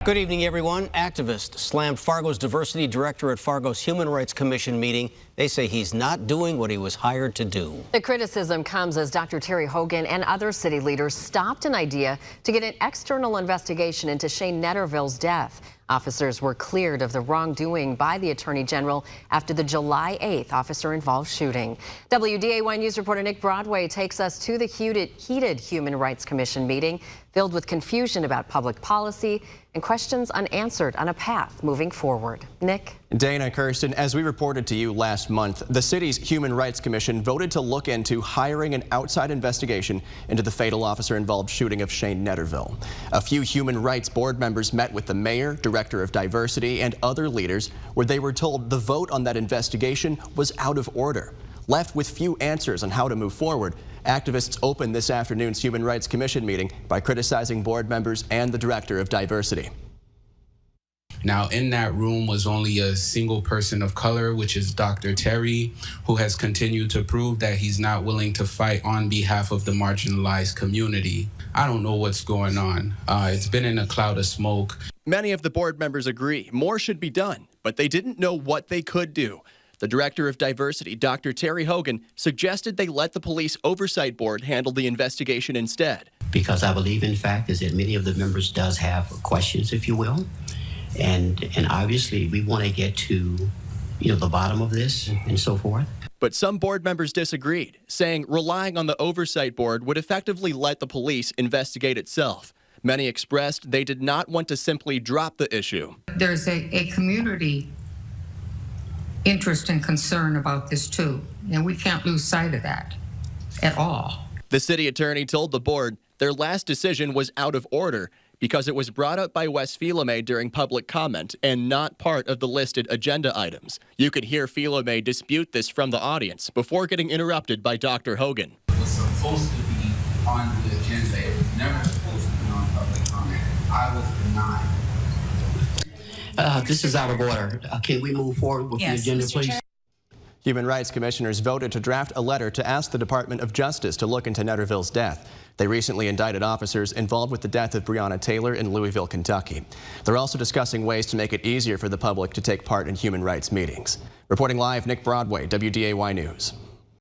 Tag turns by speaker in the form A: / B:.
A: Good evening, everyone. Activists slammed Fargo's diversity director at Fargo's Human Rights Commission meeting. They say he's not doing what he was hired to do.
B: The criticism comes as Dr. Terry Hogan and other city leaders stopped an idea to get an external investigation into Shane Netterville's death. Officers were cleared of the wrongdoing by the Attorney General after the July 8th officer-involved shooting. WDAY News reporter Nick Broadway takes us to the heated Human Rights Commission meeting filled with confusion about public policy and questions unanswered on a path moving forward. Nick?
C: Dana, Kirsten, as we reported to you last month, the city's Human Rights Commission voted to look into hiring an outside investigation into the fatal officer-involved shooting of Shane Netterville. A few Human Rights Board members met with the mayor, director of diversity, and other leaders where they were told the vote on that investigation was out of order. Left with few answers on how to move forward, activists opened this afternoon's Human Rights Commission meeting by criticizing board members and the director of diversity.
D: Now, in that room was only a single person of color, which is Dr. Terry, who has continued to prove that he's not willing to fight on behalf of the marginalized community. I don't know what's going on. It's been in a cloud of smoke.
C: Many of the board members agree more should be done, but they didn't know what they could do. The director of diversity, Dr. Terry Hogan, suggested they let the police oversight board handle the investigation instead.
E: Because I believe, in fact, is that many of the members does have questions, if you will. And obviously we want to get to, the bottom of this and so forth.
C: But some board members disagreed, saying relying on the oversight board would effectively let the police investigate itself. Many expressed they did not want to simply drop the issue.
F: There's a community interest and concern about this too, and we can't lose sight of that at all.
C: The city attorney told the board their last decision was out of order because it was brought up by Wes Filame during public comment and not part of the listed agenda items. You could hear Filame dispute this from the audience before getting interrupted by Dr. Hogan.
D: It was supposed to be on the agenda. It was never supposed to be on public comment. I was denied.
E: This is out of order. Can we move forward with the agenda, please?
C: Human Rights Commissioners voted to draft a letter to ask the Department of Justice to look into Netterville's death. They recently indicted officers involved with the death of Breonna Taylor in Louisville, Kentucky. They're also discussing ways to make it easier for the public to take part in human rights meetings. Reporting live, Nick Broadway, WDAY News.